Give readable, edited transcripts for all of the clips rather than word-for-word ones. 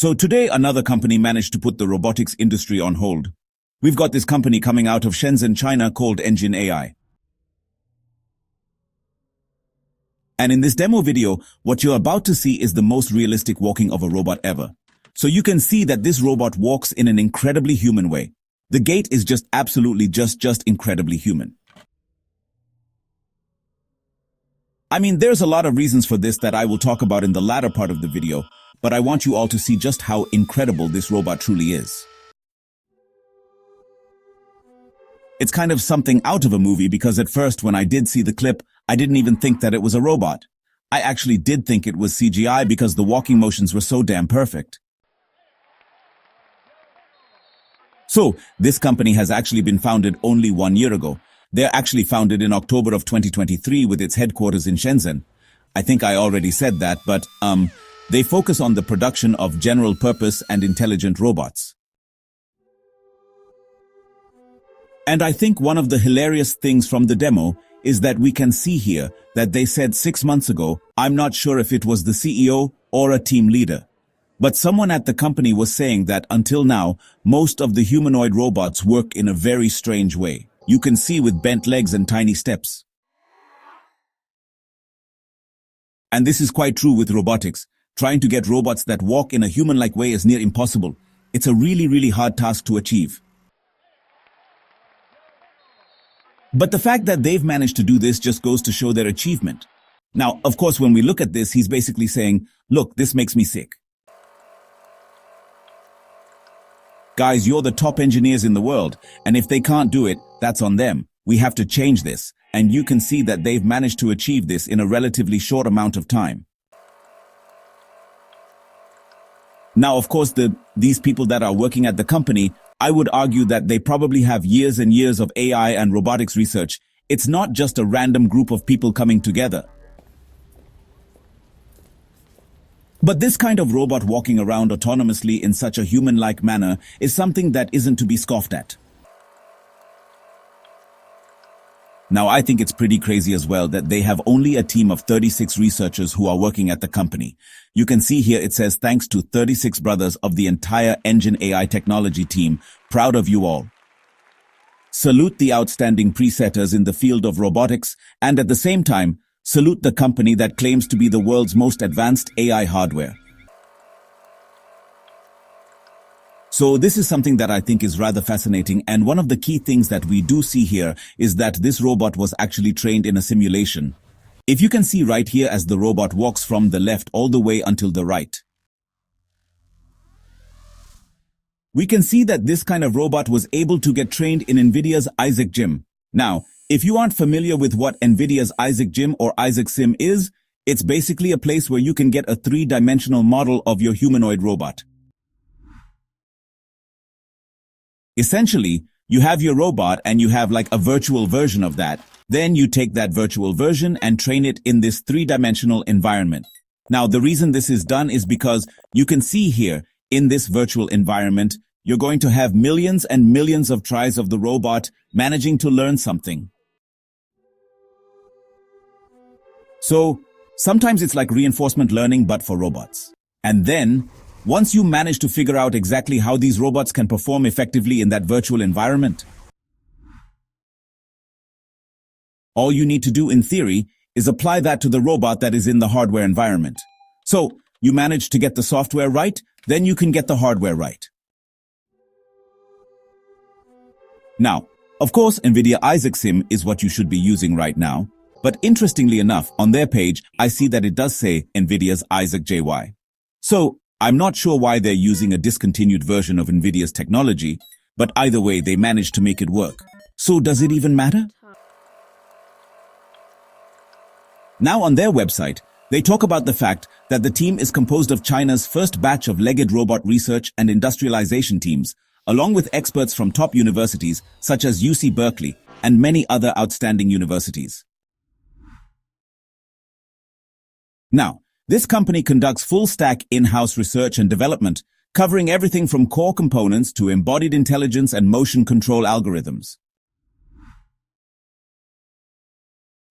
So today, another company managed to put the robotics industry on hold. We've got this company coming out of Shenzhen, China called Engine AI. And in this demo video, what you're about to see is the most realistic walking of a robot ever. So you can see that this robot walks in an incredibly human way. The gait is just absolutely just incredibly human. I mean, there's a lot of reasons for this that I will talk about in the latter part of the video, but I want you all to see just how incredible this robot truly is. It's kind of something out of a movie because at first when I did see the clip, I didn't even think that it was a robot. I actually did think it was CGI because the walking motions were so damn perfect. So, this company has actually been founded only 1 year ago. They're actually founded in October of 2023 with its headquarters in Shenzhen. I think I already said that, but, they focus on the production of general-purpose and intelligent robots. And I think one of the hilarious things from the demo is that we can see here that they said 6 months ago, I'm not sure if it was the CEO or a team leader, but someone at the company was saying that until now, most of the humanoid robots work in a very strange way. You can see with bent legs and tiny steps. And this is quite true with robotics. Trying to get robots that walk in a human-like way is near impossible. It's a really hard task to achieve. But the fact that they've managed to do this just goes to show their achievement. Now, of course, when we look at this, he's basically saying, look, this makes me sick. Guys, you're the top engineers in the world, and if they can't do it, that's on them. We have to change this, and you can see that they've managed to achieve this in a relatively short amount of time. Now, of course, these people that are working at the company, I would argue that they probably have years and years of AI and robotics research. It's not just a random group of people coming together. But this kind of robot walking around autonomously in such a human-like manner is something that isn't to be scoffed at. Now, I think it's pretty crazy as well that they have only a team of 36 researchers who are working at the company. You can see here it says thanks to 36 brothers of the entire Engine AI technology team. Proud of you all. Salute the outstanding presetters in the field of robotics, and at the same time, salute the company that claims to be the world's most advanced AI hardware. So this is something that I think is rather fascinating, and one of the key things that we do see here is that this robot was actually trained in a simulation. If you can see right here as the robot walks from the left all the way until the right, we can see that this kind of robot was able to get trained in NVIDIA's Isaac Gym. Now, if you aren't familiar with what NVIDIA's Isaac Gym or Isaac Sim is, it's basically a place where you can get a three-dimensional model of your humanoid robot. Essentially, you have your robot and you have like a virtual version of that. Then you take that virtual version and train it in this three-dimensional environment. Now, the reason this is done is because you can see here in this virtual environment, you're going to have millions and millions of tries of the robot managing to learn something. So, sometimes it's like reinforcement learning but for robots. And then, once you manage to figure out exactly how these robots can perform effectively in that virtual environment, all you need to do in theory is apply that to the robot that is in the hardware environment. So, you manage to get the software right, then you can get the hardware right. Now, of course, NVIDIA Isaac Sim is what you should be using right now, but interestingly enough, on their page, I see that it does say NVIDIA's Isaac JY. So, I'm not sure why they're using a discontinued version of NVIDIA's technology, but either way, they managed to make it work. So does it even matter? Now on their website, they talk about the fact that the team is composed of China's first batch of legged robot research and industrialization teams, along with experts from top universities such as UC Berkeley and many other outstanding universities. Now, this company conducts full-stack in-house research and development, covering everything from core components to embodied intelligence and motion control algorithms.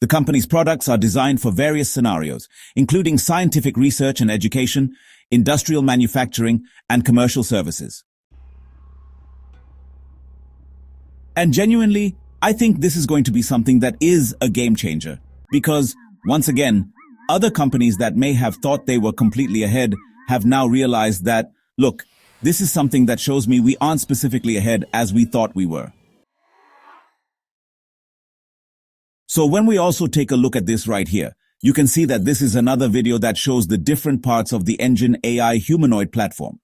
The company's products are designed for various scenarios, including scientific research and education, industrial manufacturing, and commercial services. And genuinely, I think this is going to be something that is a game changer, because, once again, other companies that may have thought they were completely ahead have now realized that, look, this is something that shows me we aren't specifically ahead as we thought we were. So when we also take a look at this right here, you can see that this is another video that shows the different parts of the Engine AI humanoid platform.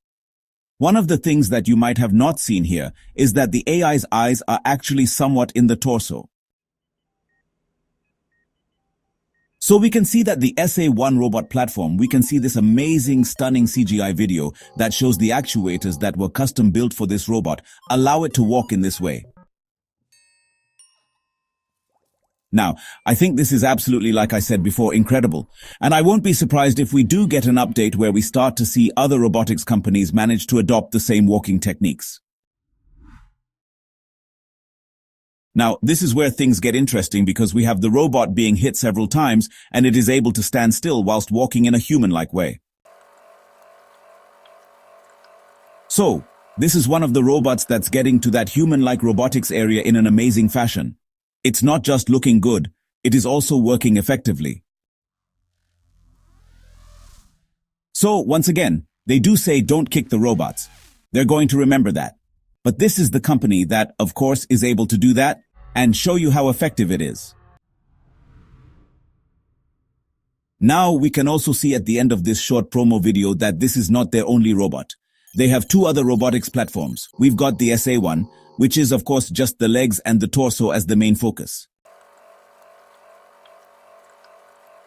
One of the things that you might have not seen here is that the AI's eyes are actually somewhat in the torso. So we can see that the SA1 Robot Platform, we can see this amazing, stunning CGI video that shows the actuators that were custom built for this robot allow it to walk in this way. Now, I think this is absolutely, like I said before, incredible. And I won't be surprised if we do get an update where we start to see other robotics companies manage to adopt the same walking techniques. Now, this is where things get interesting because we have the robot being hit several times and it is able to stand still whilst walking in a human-like way. So, this is one of the robots that's getting to that human-like robotics area in an amazing fashion. It's not just looking good, it is also working effectively. So, once again, they do say don't kick the robots. They're going to remember that. But this is the company that, of course, is able to do that and show you how effective it is. Now we can also see at the end of this short promo video that this is not their only robot. They have two other robotics platforms. We've got the SA1, which is of course just the legs and the torso as the main focus.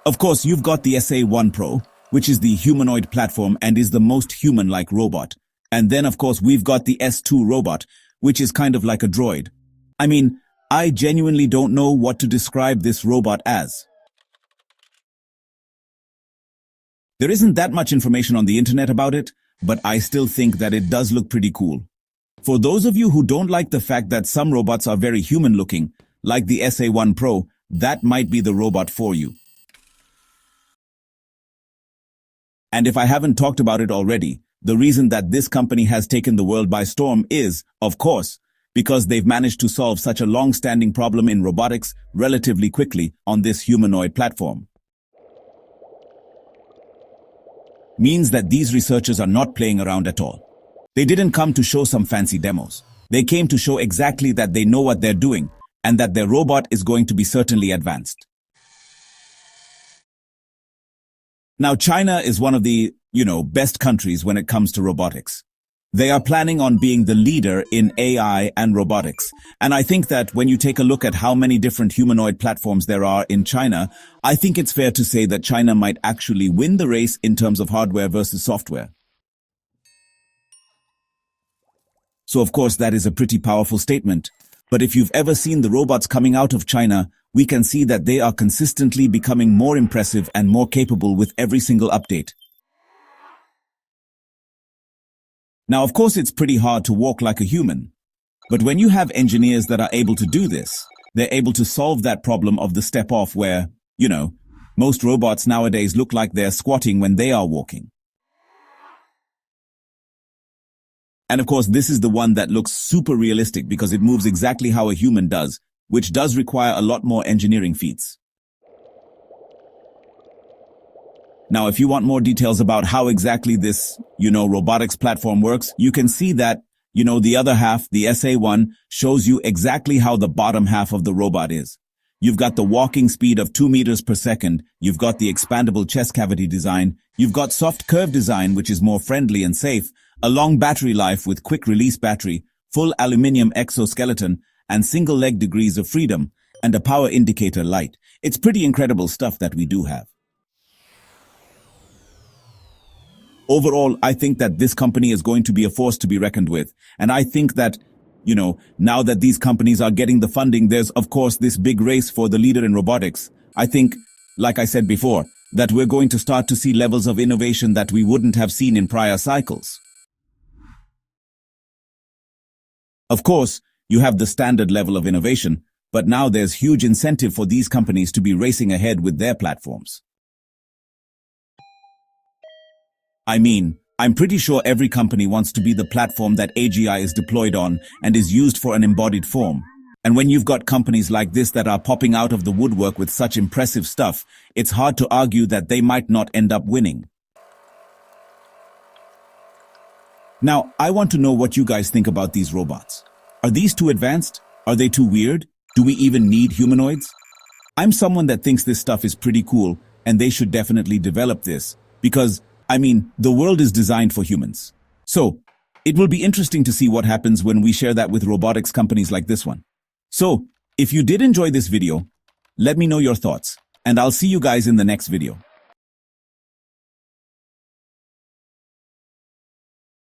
Of course, you've got the SA1 Pro, which is the humanoid platform and is the most human-like robot. And then of course we've got the S2 robot, which is kind of like a droid. I mean, I genuinely don't know what to describe this robot as. There isn't that much information on the internet about it, but I still think that it does look pretty cool. For those of you who don't like the fact that some robots are very human-looking, like the SA1 Pro, that might be the robot for you. And if I haven't talked about it already, the reason that this company has taken the world by storm is, of course, because they've managed to solve such a long-standing problem in robotics relatively quickly on this humanoid platform. Means that these researchers are not playing around at all. They didn't come to show some fancy demos. They came to show exactly that they know what they're doing and that their robot is going to be certainly advanced. Now, China is one of the, best countries when it comes to robotics. They are planning on being the leader in AI and robotics. And I think that when you take a look at how many different humanoid platforms there are in China, I think it's fair to say that China might actually win the race in terms of hardware versus software. So of course that is a pretty powerful statement. But if you've ever seen the robots coming out of China, we can see that they are consistently becoming more impressive and more capable with every single update. Now, of course, it's pretty hard to walk like a human. But when you have engineers that are able to do this, they're able to solve that problem of the step off where, most robots nowadays look like they're squatting when they are walking. And of course, this is the one that looks super realistic because it moves exactly how a human does, which does require a lot more engineering feats. Now, if you want more details about how exactly this, robotics platform works, you can see that, the other half, the SA1, shows you exactly how the bottom half of the robot is. You've got the walking speed of 2 meters per second. You've got the expandable chest cavity design. You've got soft curve design, which is more friendly and safe, a long battery life with quick release battery, full aluminum exoskeleton, and single leg degrees of freedom, and a power indicator light. It's pretty incredible stuff that we do have. Overall, I think that this company is going to be a force to be reckoned with. And I think that, now that these companies are getting the funding, there's of course this big race for the leader in robotics. I think, like I said before, that we're going to start to see levels of innovation that we wouldn't have seen in prior cycles. Of course, you have the standard level of innovation, but now there's huge incentive for these companies to be racing ahead with their platforms. I mean, I'm pretty sure every company wants to be the platform that AGI is deployed on and is used for an embodied form. And when you've got companies like this that are popping out of the woodwork with such impressive stuff, it's hard to argue that they might not end up winning. Now, I want to know what you guys think about these robots. Are these too advanced? Are they too weird? Do we even need humanoids? I'm someone that thinks this stuff is pretty cool, and they should definitely develop this, because, I mean, the world is designed for humans. So, it will be interesting to see what happens when we share that with robotics companies like this one. So, if you did enjoy this video, let me know your thoughts, and I'll see you guys in the next video.